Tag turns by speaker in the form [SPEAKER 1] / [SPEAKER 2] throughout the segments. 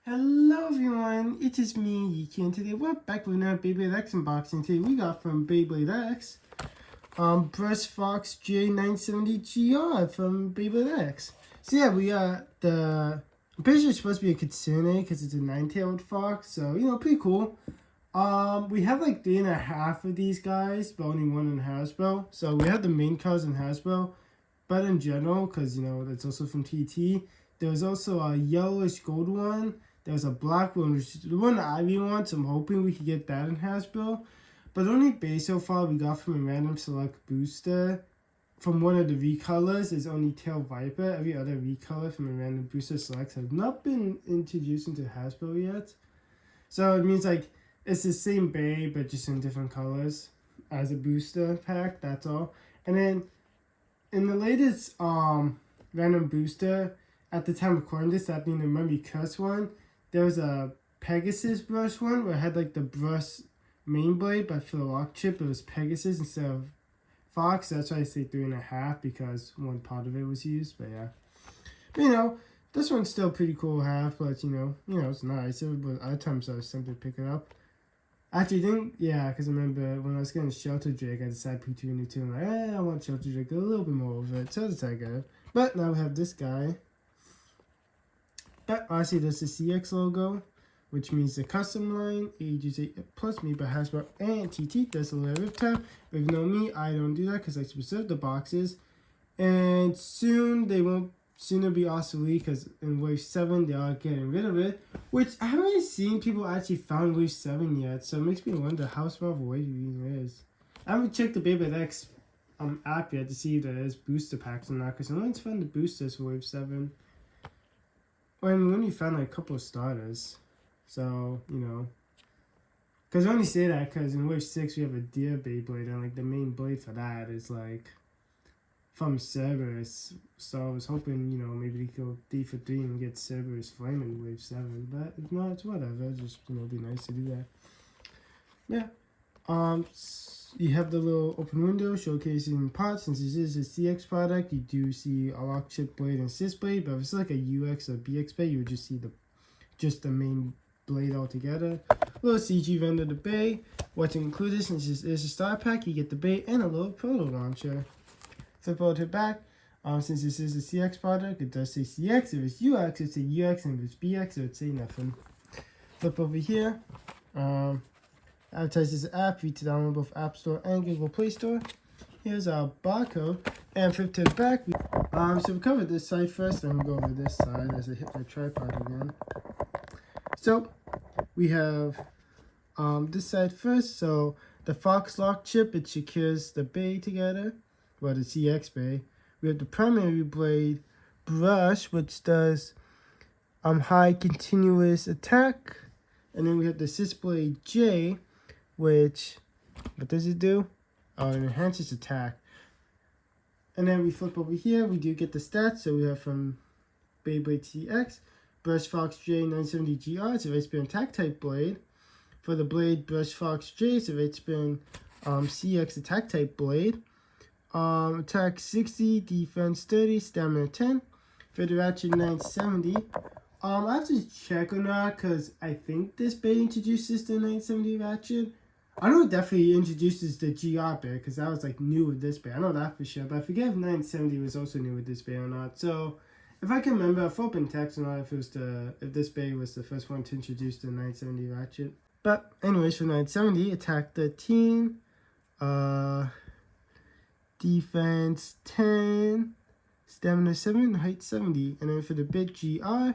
[SPEAKER 1] Hello everyone, it is me, Yiki, and today we're back with another Beyblade X unboxing. Today we got from Beyblade X, Brush Fox J970GR from Beyblade X. So yeah, we got I'm pretty sure it's supposed to be a Kitsune because it's a 9-tailed fox, so pretty cool. We have like 3.5 of these guys, but only one in Hasbro. So we have the main cars in Hasbro, but in general, because that's also from TT. There's also a yellowish gold one. There's a black one, which is the one that I really want, so I'm hoping we can get that in Hasbro. But the only base so far we got from a random select booster from one of the recolors is only Tail Viper. Every other recolor from a random booster selects have not been introduced into Hasbro yet. So it means like it's the same bay, but just in different colors as a booster pack, that's all. And then in the latest random booster, at the time of recording this, that being the Mummy Curse one, there was a Pegasus brush one where it had like the brush main blade, but for the lock chip it was Pegasus instead of Fox. That's why I say 3.5 because one part of it was used. But yeah, but, this one's still pretty cool to have, but it's nice. But other times I was simply pick it up. Actually, because I remember when I was getting Shelter Drake, I decided between the two. I'm like, I want Shelter Drake a little bit more of it, so that's I got it. But now we have this guy. But honestly, there's the CX logo, which means the custom line, ages 8 plus me by Hasbro and TT. There's a little rip tab. But if you know me, I don't do that because I preserve the boxes. And soon it'll be obsolete because in Wave 7 they are getting rid of it. Which I haven't really seen people actually found Wave 7 yet. So it makes me wonder how small of a wave it is. I haven't checked the Beyblade X app yet to see if there is booster packs or not. Because I only found the boosters for Wave 7. When we only found like a couple of starters, so because I only say that because in Wave 6 we have a Deer Beyblade, and like the main blade for that is like from Cerberus. So I was hoping maybe they go 3 for 3 and get Cerberus Flame in Wave 7, but if not, it's whatever. Just be nice to do that. Yeah. You have the little open window showcasing parts. Since this is a CX product, you do see a lock chip blade and assist blade, but if it's like a UX or BX blade, you would just see the main blade altogether. Little CG vendor the bay. What's included, since this is a star pack, you get the bay and a little proto launcher. Flip over to the back. Since this is a CX product, it does say CX. If it's UX, it's a UX, and if it's BX, it would say nothing. Flip over here. Advertises the app for you to download both App Store and Google Play Store. Here's our barcode. And flip to the back. So we covered this side first, then we'll go over this side as I hit my tripod again. So we have this side first. So the Fox lock chip, it secures the bay together. Well, the CX bay. We have the primary blade brush, which does high continuous attack. And then we have the assist blade J, which, what does it do? Oh, it enhances attack. And then we flip over here, we do get the stats. So we have from Beyblade CX, Brush Fox J970GR, it's a right spin attack type blade. For the blade Brush Fox J, it's a right spin CX attack type blade. Attack 60, defense 30, stamina 10. For the Ratchet 970, I have to check on that because I think this bay introduces the 970 Ratchet. I know it definitely introduces the GR bay because that was like new with this bay. I know that for sure, but I forget if 970 was also new with this bay or not. So if I can remember, I've opened text or not if this bay was the first one to introduce the 970 Ratchet. But anyways, for 970, attack 13, defense 10, stamina 7, height 70, and then for the big GR,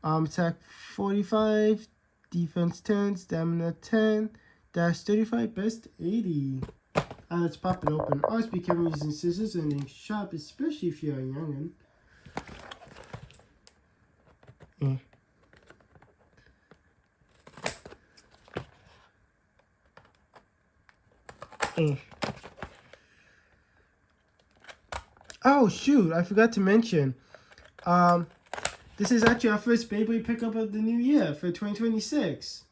[SPEAKER 1] attack 45, defense 10, stamina 10, dash 35, best 80. Let's pop it open. Always be careful using scissors and being sharp, especially if you're a youngin'. Oh shoot, I forgot to mention. This is actually our first Beyblade pickup of the new year for 2026.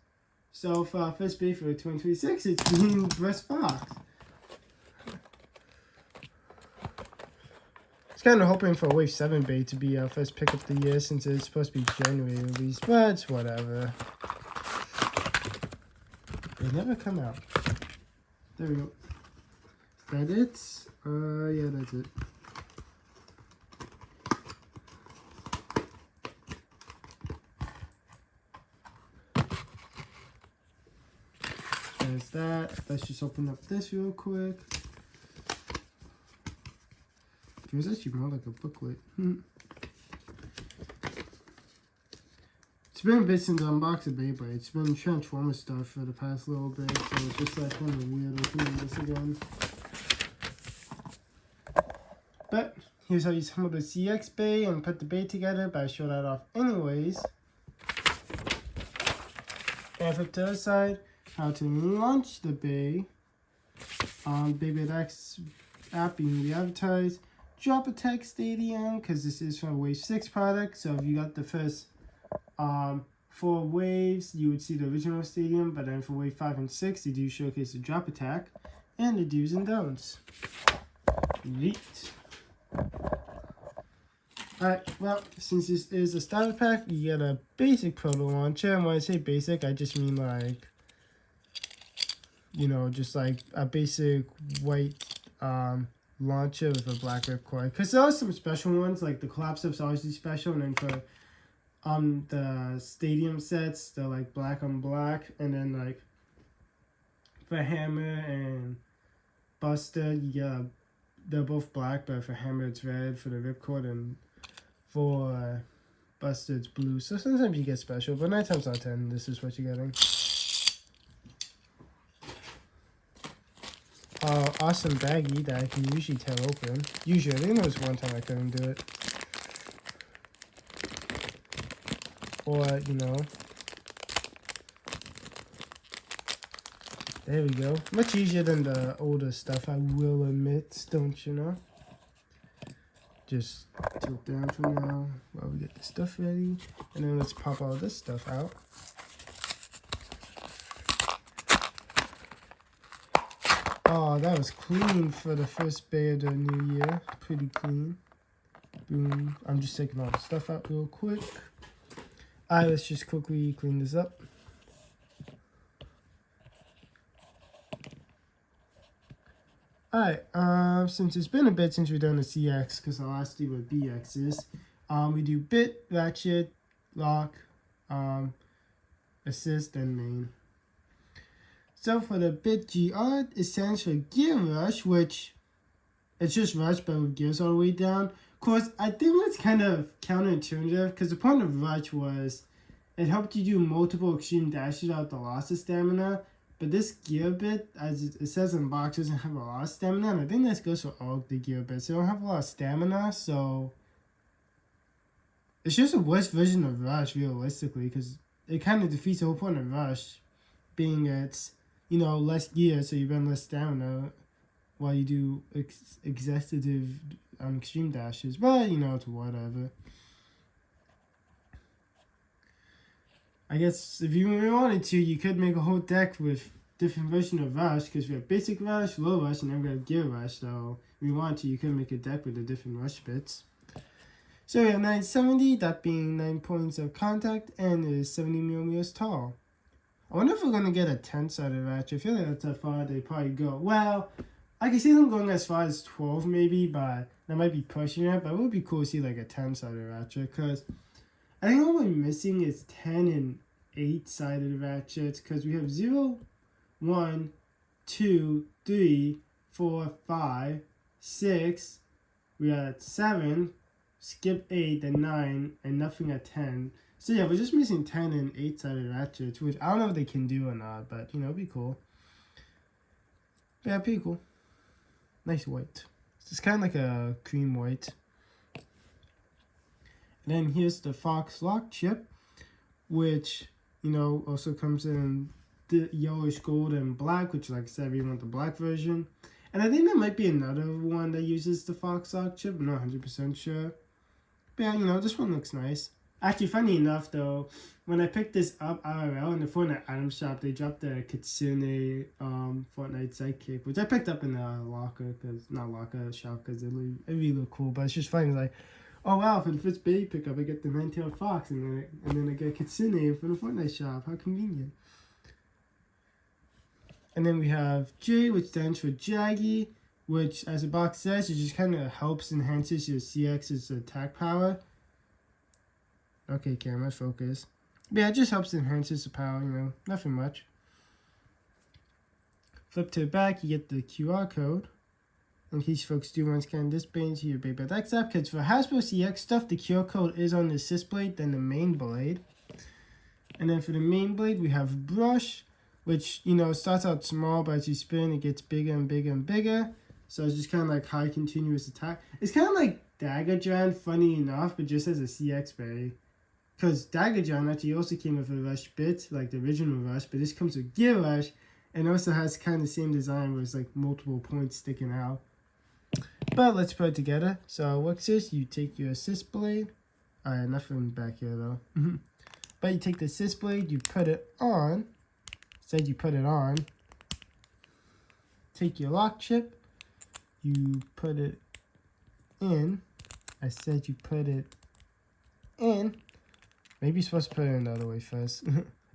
[SPEAKER 1] So for our first Beyblade for 2026, it's being Brush Fox. was kind of hoping for Wave 7 bait to be our first pick of the year since it's supposed to be January release, but it's whatever. They never come out. There we go. Is that it? Yeah, that's it. There's that. Let's just open up this real quick. Feels actually more like a booklet. It's been a bit since I unboxed a Beyblade. It's been Transformer stuff for the past little bit, so it's just like kind of weird opening this again. But here's how you assemble the CX bay and put the bay together, but I show that off anyways. And flip to the other side, how to launch the bay on Beyblade X app being re-advertised. Drop Attack Stadium, because this is from a Wave 6 product, so if you got the first 4 waves, you would see the original stadium, but then for Wave 5 and 6, they do showcase the Drop Attack and the do's and don'ts. Neat. Alright, well, since this is a starter pack, you get a basic proto launcher, and when I say basic, I just mean like, you know, just like a basic white launcher with a black ripcord. Because there are some special ones, like the collapse up's obviously special, and then for the stadium sets, they're like black on black, and then like for Hammer and Buster, yeah, they're both black, but for Hammer it's red for the ripcord, and for Buster it's blue. So sometimes you get special, but 9 times out of 10, this is what you're getting. Awesome baggie that I can usually tear open. Usually, I think there was one time I couldn't do it. Or, you know. There we go. Much easier than the older stuff, I will admit, don't you know? Just tilt down for now while we get the stuff ready. And then let's pop all this stuff out. Oh, that was clean for the first bay of the new year. Pretty clean. Boom. I'm just taking all the stuff out real quick. Alright, let's just quickly clean this up. Alright, since it's been a bit since we've done the CX, because our last two were BXs, we do bit, ratchet, lock, assist, and main. So for the bit GR, it stands for Gear Rush, which it's just rush but with gears all the way down. Of course, I think that's kind of counterintuitive because the point of rush was it helped you do multiple extreme dashes without the loss of stamina. But this gear bit, as it says in the box, doesn't have a lot of stamina, and I think this goes for all the gear bits. They don't have a lot of stamina, so it's just a worse version of rush, realistically, because it kind of defeats the whole point of rush, being it's, you know, less gear, so you burn less stamina while you do executive extreme dashes. But, you know, it's whatever. I guess if you really wanted to, you could make a whole deck with different versions of rush, because we have basic rush, low rush, and then we have gear rush. So if you want to, you could make a deck with the different rush bits. So we have 970, that being 9 points of contact, and it is 70 millimeters tall. I wonder if we're going to get a 10-sided ratchet. I feel like that's how far they probably go. Well, I can see them going as far as 12 maybe, but that might be pushing it. But it would be cool to see like a 10-sided ratchet, because I think all we're missing is 10 and 8-sided ratchets, because we have 0, 1, 2, 3, 4, 5, 6, we are at 7, skip 8 and 9, and nothing at 10. So yeah, we're just missing 10 and 8-sided ratchets, which I don't know if they can do or not, but you know, it'd be cool. But yeah, pretty cool. Nice white. It's kind of like a cream white. And then here's the Fox Lock chip, which, you know, also comes in the yellowish gold and black, which, like I said, we want the black version. And I think there might be another one that uses the Fox Lock chip. I'm not 100% sure. But yeah, you know, this one looks nice. Actually, funny enough though, when I picked this up IRL in the Fortnite item shop, they dropped the Kitsune Fortnite sidekick, which I picked up in the locker, not locker shop, because it really looked cool. But it's just funny, like, oh wow, for the first baby pickup, I get the nine-tailed fox, and then I get Kitsune for the Fortnite shop. How convenient. And then we have J, which stands for Jaggy, which, as the box says, it just kind of helps enhances your CX's attack power. Okay, camera, focus. But yeah, it just helps enhance the power, you know, nothing much. Flip to the back, you get the QR code. In case folks do want to scan this blade into your Beyblade X app, because for Hasbro CX stuff, the QR code is on the assist blade, then the main blade. And then for the main blade, we have brush, which, you know, starts out small, but as you spin, it gets bigger and bigger and bigger. So it's just kind of like high continuous attack. It's kind of like Dagger John, funny enough, but just as a CX bay. Because Dagger John actually also came with a rush bit, like the original rush, but this comes with gear rush, and also has kind of the same design where it's like multiple points sticking out. But let's put it together. So what is, you take your assist blade. Alright, nothing back here though. But you take the assist blade, you put it on. Said you put it on. Take your lock chip, you put it in. I said you put it in. Maybe you're supposed to put it in the other way first.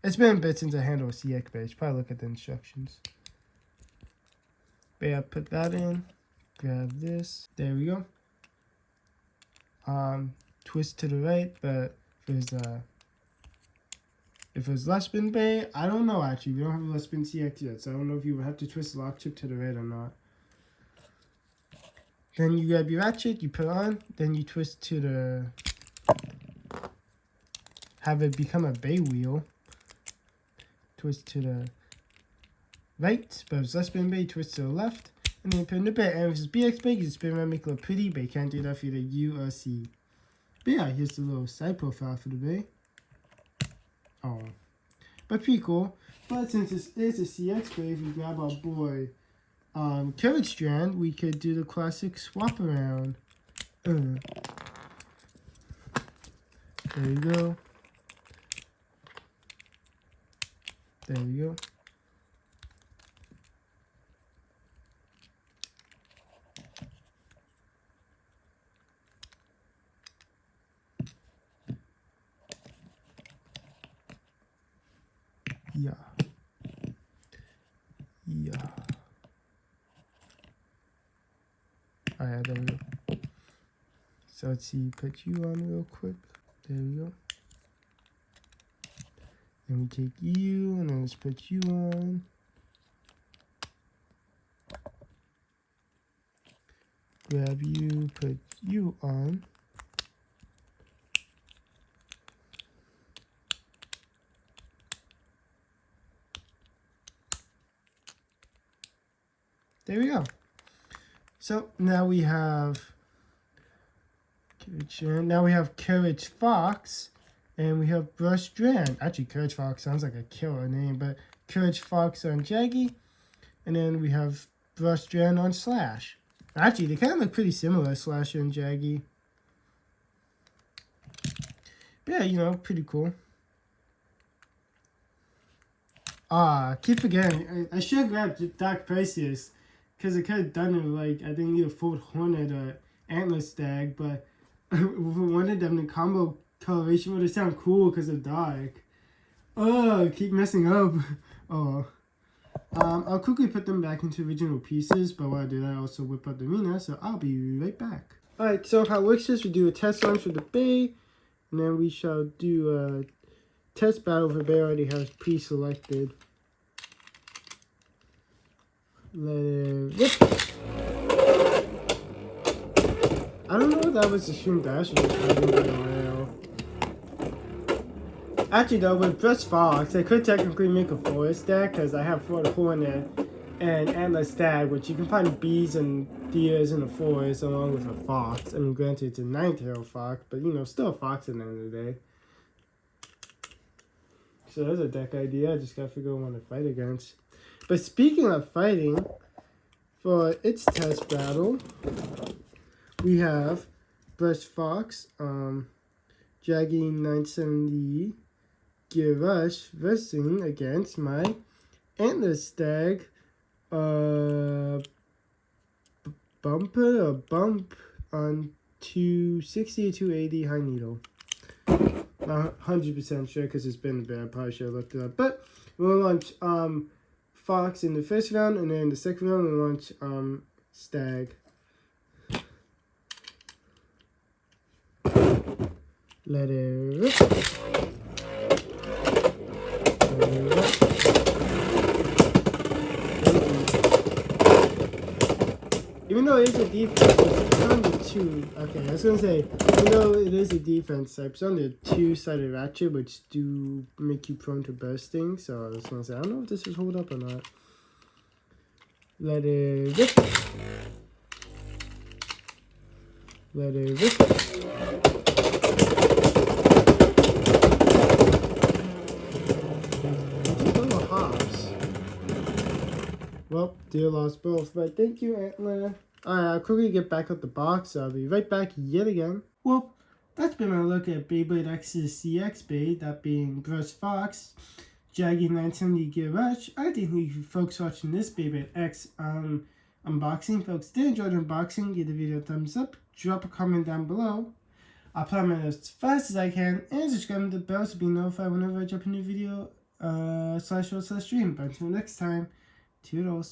[SPEAKER 1] It's been a bit since I handled a CX page. Probably look at the instructions. But yeah, put that in. Grab this. There we go. Twist to the right, but if it's less spin bay, I don't know actually. We don't have a less spin CX yet, so I don't know if you would have to twist the lock chip to the right or not. Then you grab your ratchet, you put it on, then you twist to the, have it become a bay wheel. Twist to the right, but if it's less spin bay, twist to the left. And then put in the bay, and if it's BX bay, you just spin around, make it look pretty, but you can't do that for either U or C. But yeah, here's the little side profile for the bay. Oh, but pretty cool. But since this is a CX bay, if we grab our boy Carrot Strand, we could do the classic swap around. There you go. There we go. Yeah. Yeah. Alright, there we go. So let's see, put you on real quick. There we go. Then we take you, and then let's put you on. Grab you, put you on. There we go. So now we have Courage Fox, and we have Brush Strand. Actually, Courage Fox sounds like a killer name, but Courage Fox on Jaggy, and then we have Brush Strand on Slash. Actually, they kind of look pretty similar, Slash and Jaggy. But yeah, you know, pretty cool. Keep forgetting. I should have grabbed Dark Prices, because I could have done it like, I think either Fort Hornet or Antler Stag, but with one of them, the combo coloration would have sounded cool because of dark. Oh, keep messing up. Oh. I'll quickly put them back into original pieces, but while I do that, I also whip out the arena, so I'll be right back. Alright, so how it works is we do a test launch with the bay, and then we shall do a test battle for bay already has pre-selected. Let it rip. I don't know if that was a stream dash or just having it around. Actually though, with Brush Fox, I could technically make a forest deck because I have Fort Hornet and Antler Stag, which you can find bees and deers in the forest along with a fox. I mean, granted it's a nine-tailed fox, but you know, still a fox at the end of the day. So that's a deck idea, I just gotta figure out one to fight against. But speaking of fighting, for its test battle, we have Brush Fox, Jaggy 970 Gear Rush versing against my antler stag bumper or bump on 260 or 280 high needle. Not 100% sure because it's been a bit. I probably should have looked it up. But we'll launch Fox in the first round, and then in the second round we'll launch Stag. Let it rip. Let it rip. Even though it is a defense, it's on the two. Okay, I was gonna say, even though it is a defense type, it's on the two-sided ratchet, which do make you prone to bursting. So I was gonna say, I don't know if this is hold up or not. Let it rip. Let it rip. Little hops. Well, dear lost both, but thank you, Antler. Alright, I'll quickly get back out the box. I'll be right back yet again. Well, that's been my look at Beyblade X's CX Blade, that being Brush Fox, Jaggy 970 Gear Rush. I think you folks watching this Beyblade X unboxing, folks did enjoy the unboxing, give the video a thumbs up, drop a comment down below. I'll play my as fast as I can, and subscribe to the bell to be notified whenever I drop a new video /stream. But until next time, toodles.